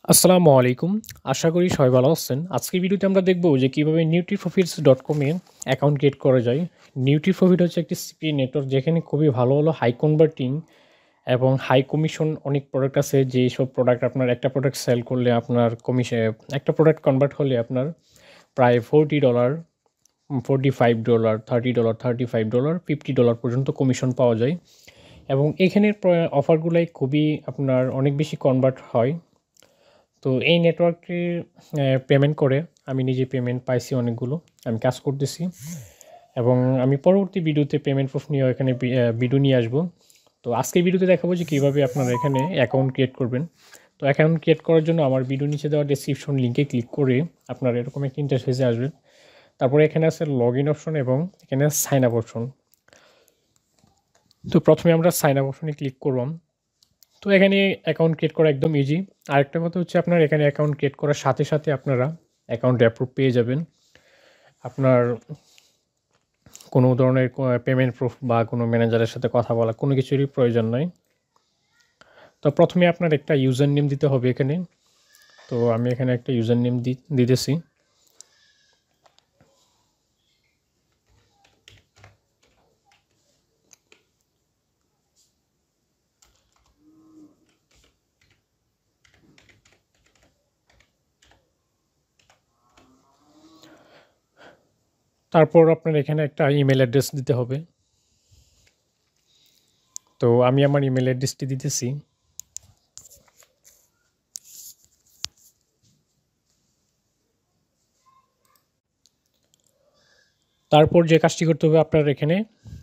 আসসালামু আলাইকুম। আশা করি সবাই ভালো আছেন। আজকের ভিডিওতে আমরা দেখব যে কিভাবে nutriprofits.com এ অ্যাকাউন্ট ক্রিয়েট করা যায়। নিউট্রিপ্রফিট হচ্ছে একটি সিপি নেটওয়ার্ক যেখানে খুবই ভালো হাই কনভার্টিং এবং হাই কমিশন অনেক প্রোডাক্ট আছে যেসব প্রোডাক্ট আপনার একটা প্রোডাক্ট সেল করলে আপনার একটা প্রোডাক্ট কনভার্ট হলে আপনার প্রায় $40, $45, $30, $35, $50 পর্যন্ত কমিশন পাওয়া যায় এবং এখানের অফারগুলাই খুবই আপনার অনেক বেশি কনভার্ট হয়। তো এই নেটওয়ার্কের পেমেন্ট করে আমি নিজে পেমেন্ট পাইছি অনেকগুলো। আমি কাজ করতেছি এবং আমি পরবর্তী ভিডিওতে পেমেন্ট প্রুফ নিয়ে এখানে ভিডিও নিয়ে আসবো। তো আজকের ভিডিওতে দেখাবো যে কীভাবে আপনারা এখানে অ্যাকাউন্ট ক্রিয়েট করবেন। তো অ্যাকাউন্ট ক্রিয়েট করার জন্য আমার ভিডিও নিচে দেওয়া ডেসক্রিপশন লিঙ্কে ক্লিক করে আপনারা এরকম একটা ইন্টারফেসে আসবেন। তারপরে এখানে আছে লগ ইন অপশন এবং এখানে সাইন আপ অপশন। তো প্রথমে আমরা সাইন আপ অপশনে ক্লিক করলাম। তো এখানে অ্যাকাউন্ট ক্রিয়েট করা একদম ইজি। আরেকটা কথা হচ্ছে আপনার এখানে অ্যাকাউন্ট ক্রিয়েট করার সাথে সাথে আপনারা অ্যাকাউন্ট অ্যাপ্রুভ পেয়ে যাবেন। আপনার কোনো ধরনের পেমেন্ট প্রুফ বা কোনো ম্যানেজারের সাথে কথা বলা কোনো কিছুরই প্রয়োজন নাই। তো প্রথমে আপনার একটা ইউজার নেম দিতে হবে এখানে। তো আমি এখানে একটা ইউজার নেম দিতেছি। তারপর আপনার এখানে একটা ইমেল অ্যাড্রেস দিতে হবে। তো আমি আমার ইমেল অ্যাড্রেসটি দিতেছি। তারপর যে কাজটি করতে হবে আপনার এখানে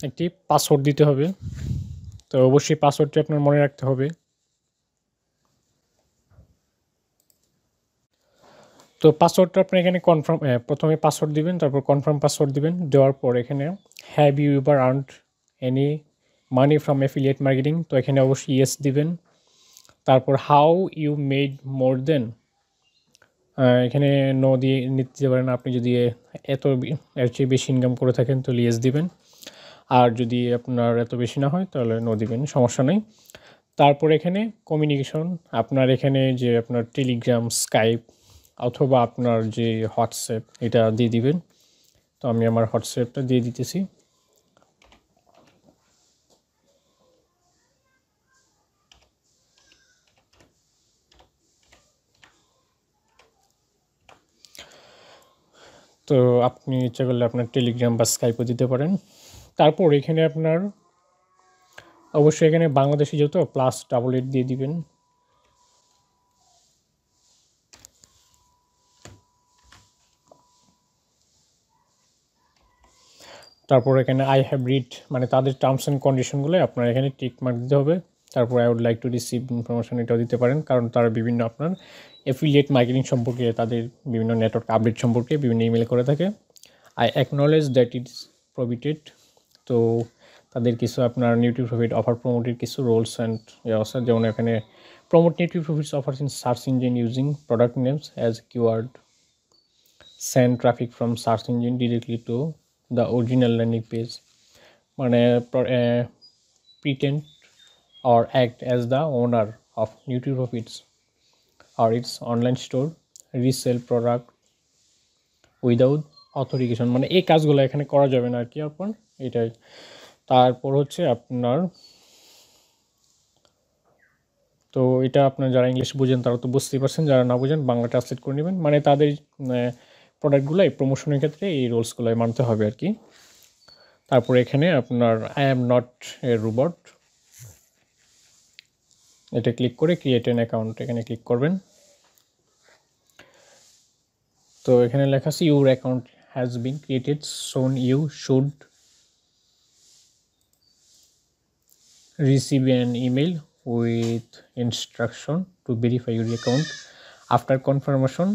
একটি পাসওয়ার্ড দিতে হবে। তো অবশ্যই পাসওয়ার্ডটি আপনার মনে রাখতে হবে। তো পাসওয়ার্ডটা আপনি এখানে প্রথমে পাসওয়ার্ড দিবেন, তারপর কনফার্ম পাসওয়ার্ড দিবেন। দেওয়ার পর এখানে have you ever earned any money from affiliate marketing, তো এখানে অবশ্যই ইয়েস দিবেন। তারপর how you made more than, এখানে নো দিয়ে নিতে পারেন। আপনি যদি এর চেয়ে বেশি ইনকাম করে থাকেন তাহলে ইয়েস দিবেন, আর যদি আপনার এত বেশি না হয় তাহলে নো দিবেন, সমস্যা নেই। তারপর এখানে কমিউনিকেশন, আপনার এখানে যে আপনার টেলিগ্রাম, স্কাইপ অথবা আপনার যে হোয়াটসঅ্যাপ এটা দিয়ে দিবেন। তো আমি আমার হোয়াটসঅ্যাপটা দিয়ে দিতেছি। তো আপনি ইচ্ছা করলে আপনার টেলিগ্রাম বা স্কাইপও দিতে পারেন। তারপর এখানে আপনার অবশ্যই এখানে বাংলাদেশি যেহেতু +88 দিয়ে দিবেন। তারপর এখানে আই হ্যাভ রিড মানে তাদের টার্মস অ্যান্ড কন্ডিশনগুলো আপনার এখানে টিক মার্ক দিতে হবে। তারপর I would like to receive information এটাও দিতে পারেন, কারণ তারা বিভিন্ন আপনার অ্যাফিলিয়েট মার্কেটিং সম্পর্কে, তাদের বিভিন্ন নেটওয়ার্ক আপডেট সম্পর্কে বিভিন্ন ইমেল করে থাকে। আই অ্যাকনলেজ দ্যাট ইটস প্রভিটেড, তো তাদের কিছু আপনার নিউট্রিপ্রফিট অফার প্রমোটের কিছু রোলস অ্যান্ড আছে, যেমন এখানে promote NutriProfits offers in search engine using product names as keyword, send traffic from search engine directly to the original landing page, মানে pretend or act as the owner of NutriProfits or its online store, resell product without authorisation, মানে এই কাজগুলো এখানে করা যাবে না আর কি আপনার এটাই। তারপর হচ্ছে আপনার, তো এটা আপনার যারা ইংলিশ বুঝেন তারা তো বুঝতেই পারছেন, যারা না বুঝেন বাংলা ট্রান্সলেট করে নেবেন। মানে তাদের প্রোডাক্টগুলোই প্রমোশনের ক্ষেত্রে এই রোলসগুলোই মানতে হবে আর কি। তারপর এখানে আপনার I am not a robot, এটা ক্লিক করে ক্রিয়েট অ্যান অ্যাকাউন্ট এখানে ক্লিক করবেন। তো এখানে লেখা আছে your account has been created, soon you should receive an email with instruction to verify your account. After confirmation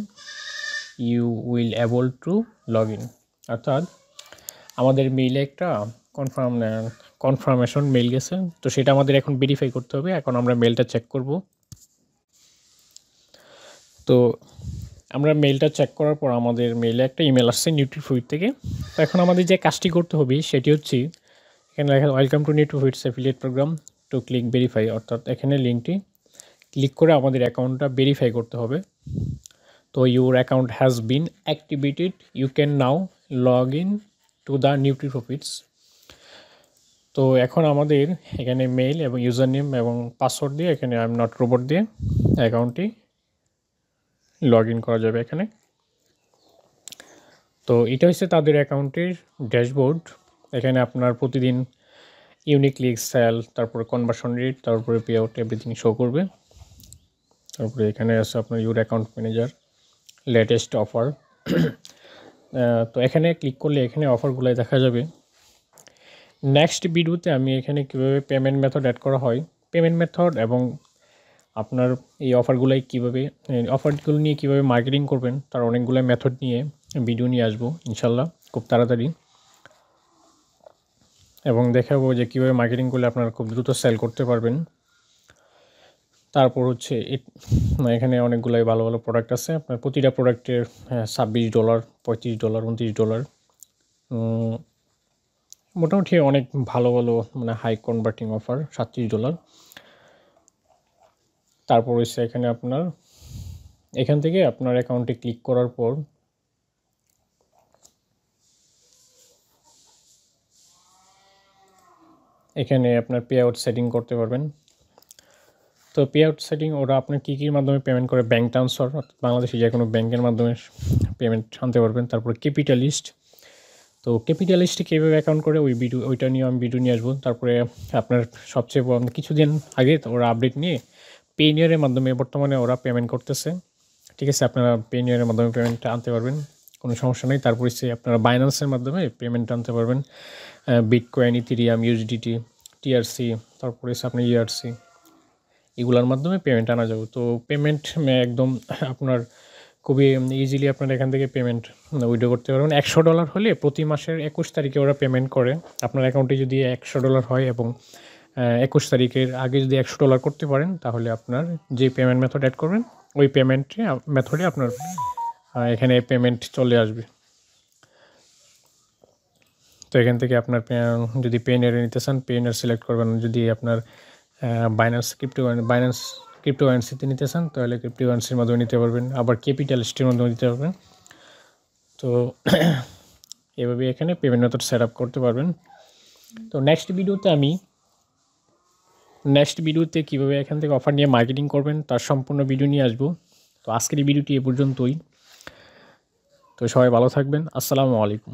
you will able to log in, অর্থাৎ আমাদের মেইলে একটা কনফার্মেশন মেইল গেছে, তো সেটা আমাদের এখন ভেরিফাই করতে হবে। এখন আমরা মেইলটা চেক করব। তো আমরা মেইলটা চেক করার পর আমাদের মেইলে একটা ইমেল আসছে নিউট্রিপ্রফিট থেকে। তো এখন আমাদের যে কাজটি করতে হবে সেটি হচ্ছে এখানে লেখা welcome to NutriProfits affiliate programme to click verify, অর্থাৎ এখানে লিঙ্কটি ক্লিক করে আমাদের অ্যাকাউন্টটা ভেরিফাই করতে হবে। তো your account has been activated, you can now log in to the Nutri Profits. তো এখন আমাদের এখানে মেইল এবং ইউজার নেম এবং পাসওয়ার্ড দিয়ে এখানে আই এম নট রোবট দিয়ে অ্যাকাউন্টটি লগ ইন করা যাবে এখানে। তো এটা হচ্ছে তাদের অ্যাকাউন্টের ড্যাশবোর্ড। এখানে আপনার প্রতিদিন ইউনিক ক্লিক, সেল, তারপরে কনভার্সন রেট, তারপরে পে আউট এভরিথিং শো করবে। তারপরে এখানে আছে আপনার your account manager, latest offer. তো এখানে ক্লিক করলে এখানে অফারগুলোই দেখা যাবে। নেক্সট ভিডিওতে আমি এখানে কীভাবে পেমেন্ট মেথড অ্যাড করা হয়, পেমেন্ট মেথড এবং আপনার এই অফারগুলোই কীভাবে, অফারগুলো নিয়ে কীভাবে মার্কেটিং করবেন তার অনেকগুলো মেথড নিয়ে ভিডিও নিয়ে আসবো ইনশাল্লাহ খুব তাড়াতাড়ি, এবং দেখাবো যে কীভাবে মার্কেটিং করলে আপনারা খুব দ্রুত সেল করতে পারবেন। তারপর হচ্ছে এখানে অনেকগুলাই ভালো ভালো প্রোডাক্ট আছে। আপনার প্রতিটা প্রোডাক্টের $26, $35, $29, মোটামুটি অনেক ভালো ভালো মানে হাই কনভার্টিং অফার, $37। তারপর হচ্ছে এখানে আপনার এখান থেকে আপনার অ্যাকাউন্টে ক্লিক করার পর এখানে আপনার পে আউট সেটিং করতে পারবেন। তো পে আউট সেটিং ওরা আপনার কী কীর মাধ্যমে পেমেন্ট করে, ব্যাঙ্ক ট্রান্সফার, অর্থাৎ বাংলাদেশে যে কোনো ব্যাঙ্কের মাধ্যমে পেমেন্ট আনতে পারবেন। তারপর ক্যাপিটালিস্ট, তো ক্যাপিটালিস্টে কীভাবে অ্যাকাউন্ট করে ওইটা নিয়ে আমি ভিডিও নিয়ে আসবো। তারপরে আপনার সবচেয়ে কিছুদিন আগে ওরা আপডেট নিয়ে পেনিয়ারের মাধ্যমে বর্তমানে ওরা পেমেন্ট করতেছে, ঠিক আছে, আপনারা পেনিয়ারের মাধ্যমে পেমেন্টটা আনতে পারবেন, কোনো সমস্যা নেই। তারপর হচ্ছে আপনারা বাইন্যান্সের মাধ্যমে পেমেন্ট আনতে পারবেন, বিটকয়েন, ইথেরিয়াম, ইউএসডিটি, টিআরসি, তারপরে হচ্ছে আপনার ইআরসি, এগুলোর মাধ্যমে পেমেন্ট আনা যাবে। তো পেমেন্ট একদম আপনার খুবই ইজিলি আপনারা এখান থেকে পেমেন্ট উইথড্র করতে পারবেন। $100 হলে প্রতি মাসের 21 তারিখে ওরা পেমেন্ট করে। আপনার অ্যাকাউন্টে যদি $100 হয় এবং 21 তারিখের আগে যদি $100 করতে পারেন, তাহলে আপনার যে পেমেন্ট মেথড অ্যাড করবেন ওই পেমেন্টে মেথডে আপনার এখানে পেমেন্ট চলে আসবে। তো এখান থেকে আপনার যদি পেনিয়ারে নিতে চান পেনিয়ার সিলেক্ট করবেন, যদি আপনার বাইন্যান্স ক্রিপ্টোকারেন্সিতে নিতে চান তাহলে ক্রিপ্টোকারেন্সির মাধ্যমে নিতে পারবেন, আবার ক্যাপিটালিস্টের মাধ্যমে নিতে পারবেন। তো এভাবে এখানে পেমেন্ট মেথড সেট আপ করতে পারবেন। তো নেক্সট ভিডিওতে কীভাবে এখান থেকে অফার নিয়ে মার্কেটিং করবেন তার সম্পূর্ণ ভিডিও নিয়ে আসবো। তো আজকের এই ভিডিওটি এ পর্যন্তই। তো সবাই ভালো থাকবেন, আসসালামু আলাইকুম।